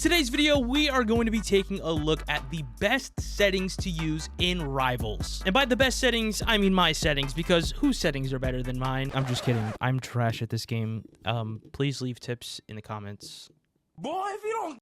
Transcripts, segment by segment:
today's video, we are going to be taking a look at the best settings to use in Rivals. And by the best settings, I mean my settings, because whose settings are better than mine? I'm just kidding. I'm trash at this game. Please leave tips in the comments. Boy, if you don't...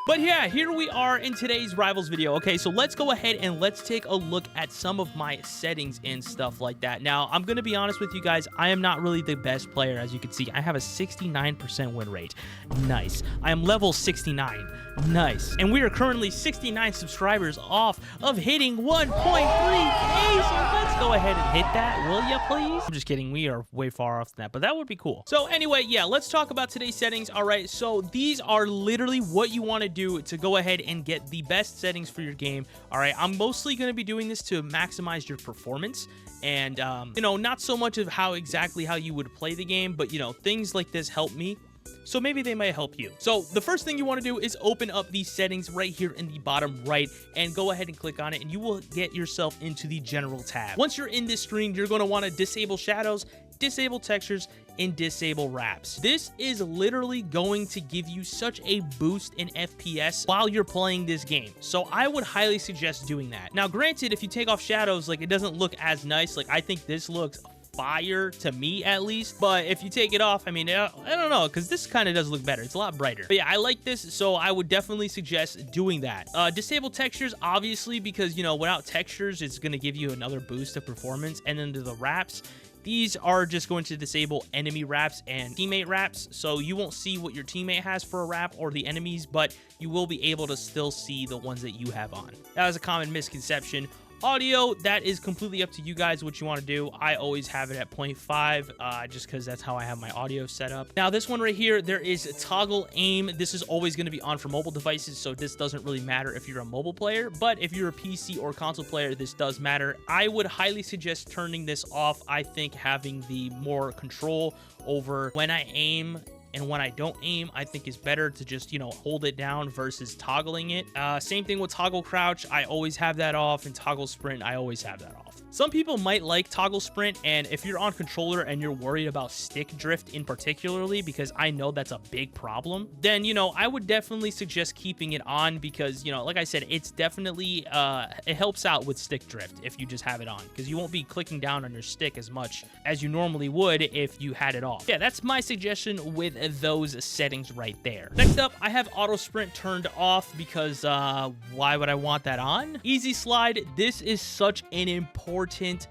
But yeah, here we are in today's Rivals video. Okay, so let's go ahead and let's take a look at some of my settings and stuff like that. Now, I'm going to be honest with you guys. I am not really the best player. As you can see, I have a 69% win rate. Nice. I am level 69. Nice. And we are currently 69 subscribers off of hitting 1.3K. So let's go ahead and hit that, will ya please? I'm just kidding. We are way far off that, but that would be cool. So anyway, yeah, let's talk about today's settings. All right, so these are literally what you want to do to go ahead and get the best settings for your game. All right, I'm mostly going to be doing this to maximize your performance and you know, not so much of how you would play the game, but you know, things like this help me, so maybe they might help you. So the first thing you want to do is open up these settings right here in the bottom right and go ahead and click on it, and you will get yourself into the general tab. Once you're in this screen, you're going to want to disable shadows, disable textures, and disable wraps. This is literally going to give you such a boost in FPS while you're playing this game. So I would highly suggest doing that. Now, granted, if you take off shadows, like, it doesn't look as nice. Like, I think this looks fire to me, at least, but if you take it off, I mean, I don't know, because this kind of does look better. It's a lot brighter. But yeah, I like this, so I would definitely suggest doing that. Disable textures, obviously, because, you know, without textures, it's going to give you another boost of performance. And then to the wraps, these are just going to disable enemy wraps and teammate wraps, so you won't see what your teammate has for a wrap or the enemies, but you will be able to still see the ones that you have on. That was a common misconception. Audio, that is completely up to you guys what you want to do. I always have it at 0.5 just because that's how I have my audio set up. Now this one right here, there is toggle aim. This is always going to be on for mobile devices, so this doesn't really matter if you're a mobile player, but if you're a PC or console player, this does matter. I would highly suggest turning this off. I think having the more control over when I aim and when I don't aim, I think is better to just, you know, hold it down versus toggling it. Same thing with toggle crouch. I always have that off, and toggle sprint, I always have that off. Some people might like toggle sprint, and if you're on controller and you're worried about stick drift in particularly, because I know that's a big problem, then, you know, I would definitely suggest keeping it on because, you know, like I said, it's definitely, it helps out with stick drift if you just have it on, because you won't be clicking down on your stick as much as you normally would if you had it off. Yeah, that's my suggestion with those settings right there. Next up, I have auto sprint turned off because why would I want that on? Easy slide, this is such an important,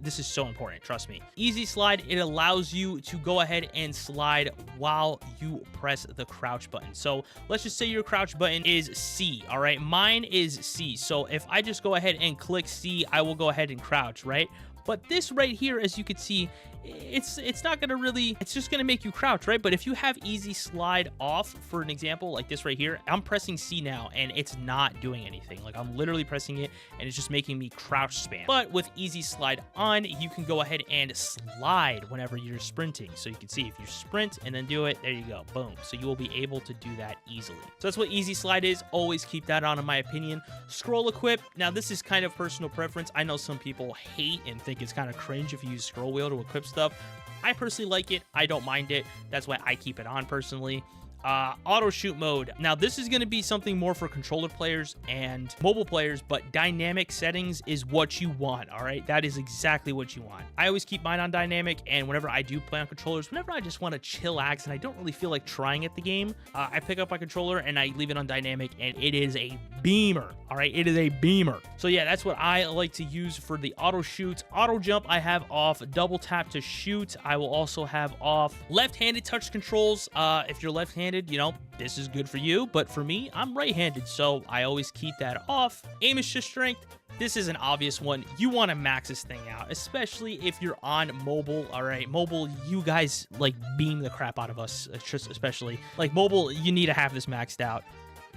this is so important, trust me. Easy slide, it allows you to go ahead and slide while you press the crouch button. So let's just say your crouch button is C, all right? Mine is C, so if I just go ahead and click C, I will go ahead and crouch, right? But this right here, as you can see, it's not gonna really, it's just gonna make you crouch, right? But if you have easy slide off, for an example, like this right here, I'm pressing C now and it's not doing anything. Like, I'm literally pressing it and it's just making me crouch spam. But with easy slide on, you can go ahead and slide whenever you're sprinting. So you can see if you sprint and then do it, there you go, boom. So you will be able to do that easily. So that's what easy slide is. Always keep that on, in my opinion. Scroll equip, now this is kind of personal preference. I know some people hate and think it's kind of cringe if you use scroll wheel to equip stuff. I personally like it. I don't mind it. That's why I keep it on personally. Auto shoot mode. Now this is going to be something more for controller players and mobile players, but dynamic settings is what you want. All right, that is exactly what you want. I always keep mine on dynamic, and whenever I do play on controllers, whenever I just want to chillax and I don't really feel like trying at the game, I pick up my controller and I leave it on dynamic, and it is a beamer. All right, it is a beamer. So yeah, that's what I like to use for the auto shoot. Auto jump I have off. Double tap to shoot I will also have off. Left-handed touch controls, if you're left-handed, you know, this is good for you, but for me, I'm right-handed, so I always keep that off. Aim assist strength, this is an obvious one. You want to max this thing out, especially if you're on mobile. All right, mobile, you guys like beam the crap out of us, especially like mobile, you need to have this maxed out.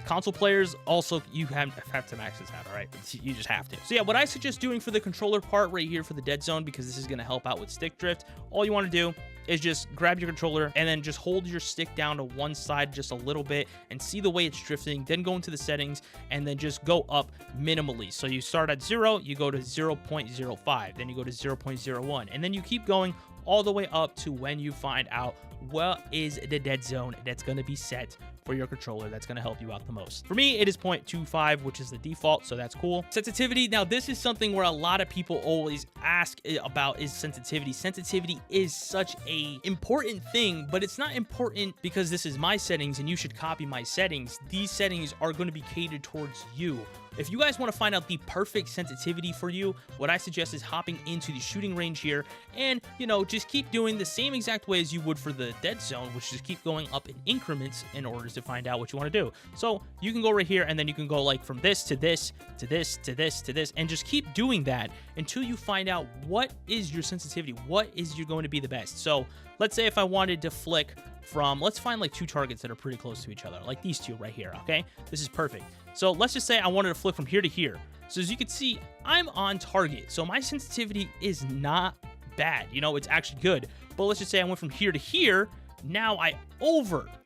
Console players, also, you have to max this out, all right? You just have to. So yeah, what I suggest doing for the controller part right here for the dead zone, because this is going to help out with stick drift, all you want to do is just grab your controller and then just hold your stick down to one side just a little bit and see the way it's drifting, then go into the settings and then just go up minimally. So you start at 0, you go to 0.05, then you go to 0.01, and then you keep going all the way up to when you find out what is the dead zone that's going to be set for your controller that's going to help you out the most. For me, it is 0.25, which is the default, so that's cool. Sensitivity, now this is something where a lot of people always ask about is sensitivity. Sensitivity is such a important thing, but it's not important because this is my settings and you should copy my settings. These settings are going to be catered towards you. If you guys want to find out the perfect sensitivity for you, what I suggest is hopping into the shooting range here and, you know, just keep doing the same exact way as you would for the dead zone, which is keep going up in increments in order to find out what you want to do. So you can go right here and then you can go like from this to this to this to this to this and just keep doing that until you find out what is your sensitivity, what is you going to be the best. So let's say if I wanted to flick from, let's find like two targets that are pretty close to each other, like these two right here, okay? This is perfect. So let's just say I wanted to flick from here to here. So as you can see, I'm on target. So my sensitivity is not bad. You know, it's actually good. But let's just say I went from here to here. Now I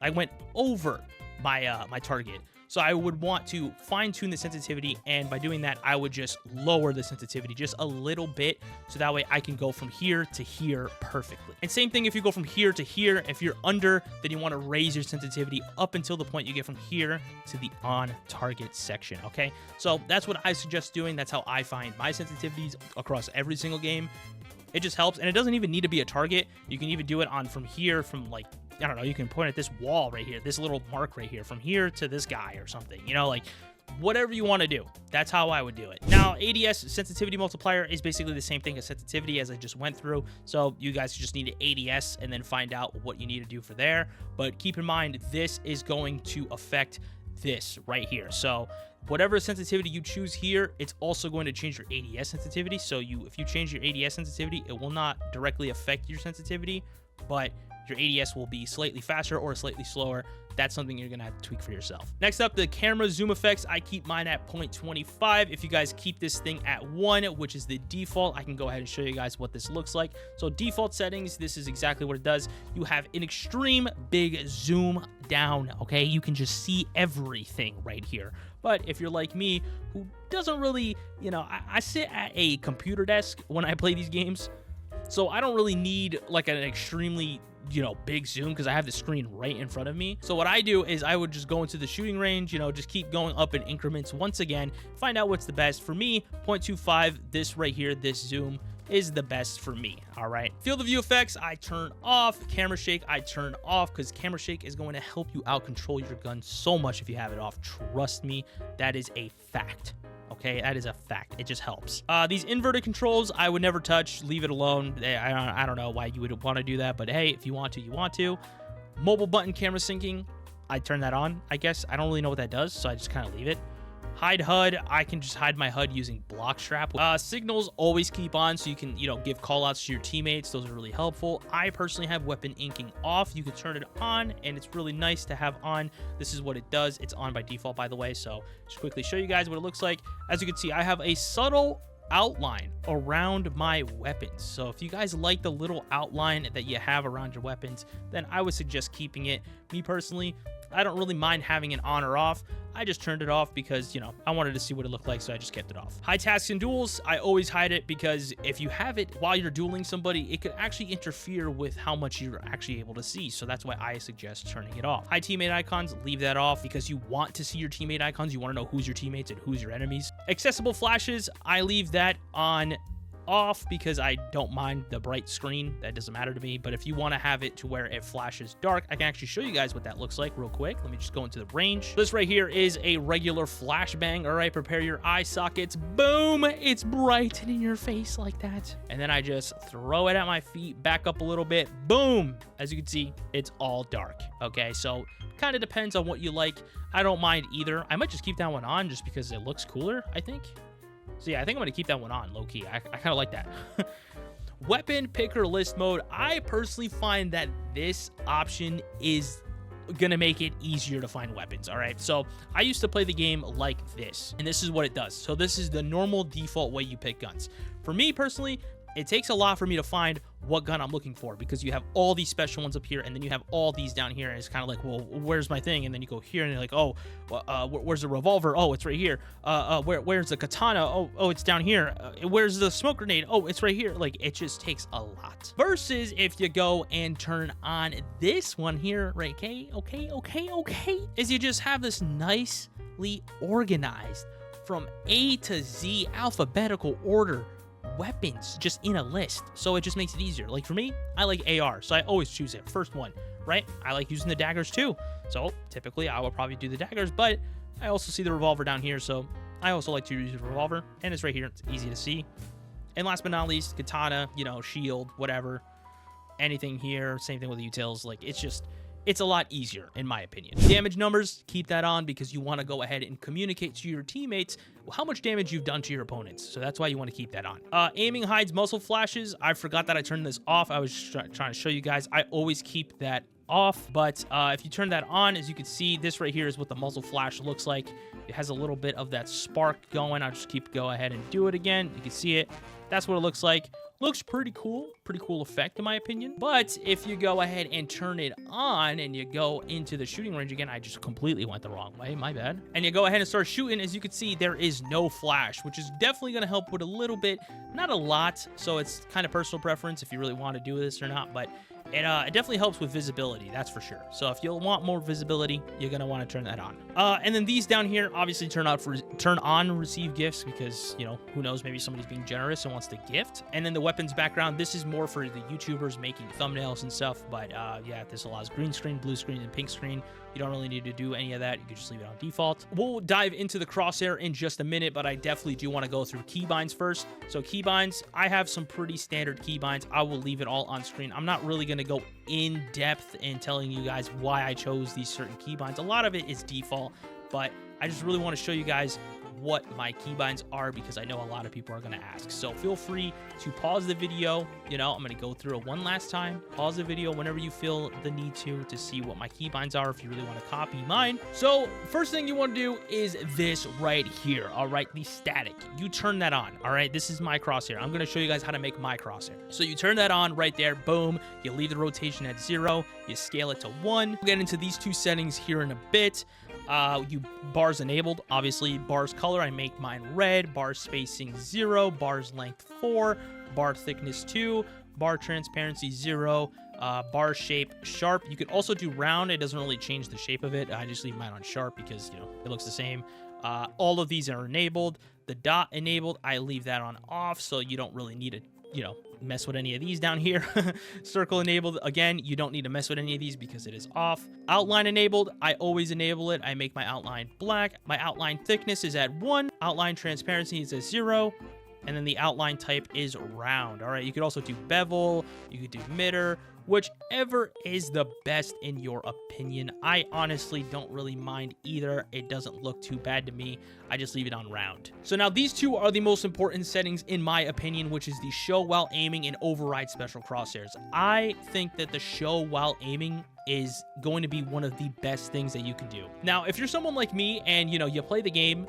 went over my my target. So I would want to fine tune the sensitivity, and by doing that, I would just lower the sensitivity just a little bit, so that way I can go from here to here perfectly. And same thing if you go from here to here, if you're under, then you want to raise your sensitivity up until the point you get from here to the on target section, okay? So that's what I suggest doing. That's how I find my sensitivities across every single game. It just helps, and it doesn't even need to be a target. You can even do it on from here, from like, I don't know, you can point at this wall right here, this little mark right here, from here to this guy or something, you know, like whatever you want to do. That's how I would do it. Now, ADS, sensitivity multiplier, is basically the same thing as sensitivity as I just went through. So you guys just need to ADS and then find out what you need to do for there. But keep in mind, this is going to affect this right here. So whatever sensitivity you choose here, it's also going to change your ADS sensitivity. So if you change your ADS sensitivity, it will not directly affect your sensitivity, but your ADS will be slightly faster or slightly slower. That's something you're gonna have to tweak for yourself. Next up, the camera zoom effects. I keep mine at 0.25. If you guys keep this thing at 1, which is the default, I can go ahead and show you guys what this looks like. So default settings, this is exactly what it does. You have an extreme big zoom down, okay? You can just see everything right here. But if you're like me, who doesn't really, you know, I sit at a computer desk when I play these games, so I don't really need like an extremely, you know, big zoom because I have the screen right in front of me. So what I do is I would just go into the shooting range, you know, just keep going up in increments once again, find out what's the best. For me, 0.25, this right here, this zoom is the best for me. All right, field of view effects I turn off. Camera shake I turn off because camera shake is going to help you out control your gun so much if you have it off. Trust me, that is a fact. Okay, that is a fact. It just helps. These inverted controls, I would never touch. Leave it alone. I don't know why you would want to do that, but hey, if you want to, you want to. Mobile button camera syncing, I turn that on, I guess. I don't really know what that does, so I just kind of leave it. Hide HUD, I can just hide my HUD using block strap. Signals always keep on, so you can, you know, give call outs to your teammates. Those are really helpful. I personally have weapon inking off. You can turn it on, and it's really nice to have on. This is what it does. It's on by default, by the way, so just quickly show you guys what it looks like. As you can see, I have a subtle outline around my weapons. So if you guys like the little outline that you have around your weapons, then I would suggest keeping it. Me personally, I don't really mind having it on or off. I just turned it off because, you know, I wanted to see what it looked like, so I just kept it off. Hide tasks and duels, I always hide it because if you have it while you're dueling somebody, it could actually interfere with how much you're actually able to see. So that's why I suggest turning it off. Hide teammate icons, leave that off because you want to see your teammate icons. You want to know who's your teammates and who's your enemies. Accessible flashes, I leave that on off because I don't mind the bright screen. That doesn't matter to me. But if you want to have it to where it flashes dark, I can actually show you guys what that looks like real quick. Let me just go into the range. This right here is a regular flashbang. All right, prepare your eye sockets. Boom, it's bright and in your face like that. And then I just throw it at my feet, back up a little bit. Boom, as you can see, it's all dark. Okay, so kind of depends on what you like. I don't mind either. I might just keep that one on just because it looks cooler, I think. So yeah, I think I'm going to keep that one on, low-key. I kind of like that. Weapon picker list mode. I personally find that this option is going to make it easier to find weapons, all right? So I used to play the game like this, and this is what it does. So this is the normal default way you pick guns. For me, personally, it takes a lot for me to find what gun I'm looking for, because you have all these special ones up here and then you have all these down here, and it's kind of like, well, where's my thing? And then you go here and you're like, oh, where's the revolver? Oh, it's right here. Where's the katana? Oh, it's down here. Where's the smoke grenade? Oh, it's right here. Like, it just takes a lot. Versus if you go and turn on this one here, right? Okay, is you just have this nicely organized from A to Z alphabetical order weapons just in a list, so it just makes it easier. Like for me, I like AR, so I always choose it first one, right? I like using the daggers too, so typically I will probably do the daggers, but I also see the revolver down here, so I also like to use the revolver, and it's right here. It's easy to see. And last but not least, katana, you know, shield, whatever, anything here. Same thing with the utils. Like, it's a lot easier, in my opinion. Damage numbers, keep that on, because you want to go ahead and communicate to your teammates how much damage you've done to your opponents. So that's why you want to keep that on. Aiming hides muzzle flashes. I forgot that I turned this off. I was trying to show you guys. I always keep that off, but if you turn that on, as you can see, this right here is what the muzzle flash looks like. It has a little bit of that spark going. I'll just go ahead and do it again. You can see it. That's what it looks like. Looks pretty cool effect in my opinion. But if you go ahead and turn it on and you go into the shooting range again, I just completely went the wrong way, my bad. And you go ahead and start shooting, as you can see, there is no flash, which is definitely gonna help with a little bit, not a lot. So it's kind of personal preference if you really want to do this or not, but it definitely helps with visibility, that's for sure. So if you want more visibility, you're gonna want to turn that on. And then these down here, obviously turn on receive gifts, because, you know, who knows, maybe somebody's being generous and wants to gift. And then the weapons background, this is more for the YouTubers making thumbnails and stuff, but yeah, this allows green screen, blue screen, and pink screen. You don't really need to do any of that. You can just leave it on default. We'll dive into the crosshair in just a minute, but I definitely do want to go through keybinds first. So keybinds, I have some pretty standard keybinds. I will leave it all on screen. I'm not really going to go in depth in telling you guys why I chose these certain keybinds. A lot of it is default, but I just really want to show you guys what my keybinds are, because I know a lot of people are going to ask. So feel free to pause the video. You know, I'm going to go through it one last time. Pause the video whenever you feel the need to see what my keybinds are, if you really want to copy mine. So first thing you want to do is this right here. All right, the static. You turn that on. All right, this is my crosshair. I'm going to show you guys how to make my crosshair. So you turn that on right there. Boom. You leave the rotation at 0. You scale it to 1. We'll get into these two settings here in a bit. You bars enabled, obviously. Bars color, I make mine red. Bar spacing 0, bars length 4, bar thickness 2, bar transparency 0, bar shape sharp. You could also do round. It doesn't really change the shape of it. I just leave mine on sharp because, you know, it looks the same. All of these are enabled. The dot enabled, I leave that on off, so you don't really need to, you know, mess with any of these down here. Circle enabled, again, you don't need to mess with any of these because it is off. Outline enabled, I always enable it. I make my outline black. My outline thickness is at 1. Outline transparency is at 0. And then the outline type is round. All right, you could also do bevel, you could do midder, whichever is the best in your opinion. I honestly don't really mind either. It doesn't look too bad to me. I just leave it on round. So now these two are the most important settings in my opinion, which is the show while aiming and override special crosshairs. I think that the show while aiming is going to be one of the best things that you can do. Now, if you're someone like me and, you know, you play the game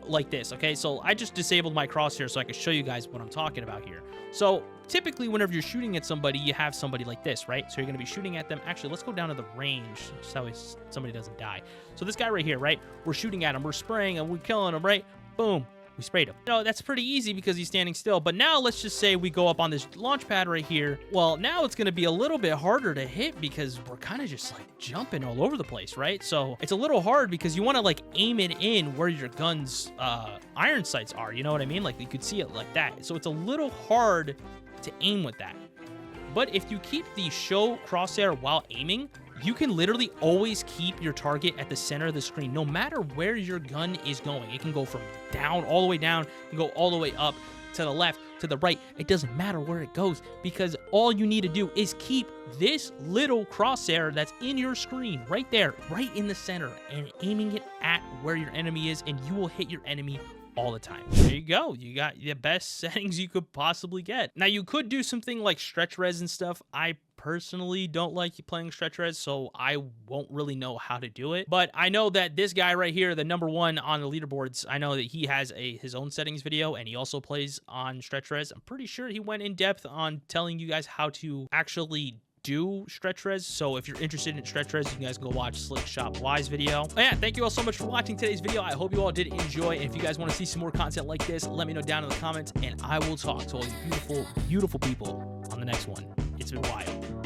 like this, okay? So I just disabled my crosshair so I can show you guys what I'm talking about here. So typically whenever you're shooting at somebody, you have somebody like this, right? So you're going to be shooting at them. Actually, let's go down to the range so somebody doesn't die. So this guy right here, right? We're shooting at him, we're spraying him, we're killing him, right? Boom. We sprayed him. You know, that's pretty easy because he's standing still. But now let's just say we go up on this launch pad right here. Well, now it's going to be a little bit harder to hit because we're kind of just like jumping all over the place, right? So it's a little hard because you want to like aim it in where your gun's iron sights are. You know what I mean? Like you could see it like that. So it's a little hard to aim with that. But if you keep the show crosshair while aiming, you can literally always keep your target at the center of the screen, no matter where your gun is going. It can go from down, all the way down, and go all the way up, to the left, to the right. It doesn't matter where it goes, because all you need to do is keep this little crosshair that's in your screen right there, right in the center, and aiming it at where your enemy is, and you will hit your enemy all the time. There you go. You got the best settings you could possibly get. Now, you could do something like stretch res and stuff. I personally don't like playing stretch res, so I won't really know how to do it. But I know that this guy right here, the #1 on the leaderboards, I know that he has his own settings video, and he also plays on stretch res. I'm pretty sure he went in depth on telling you guys how to actually do stretch res. So if you're interested in stretch res, you guys can go watch Slick Shop Y's video. But yeah, thank you all so much for watching today's video. I hope you all did enjoy. And if you guys want to see some more content like this, let me know down in the comments, and I will talk to all you beautiful, beautiful people on the next one. It's been wild.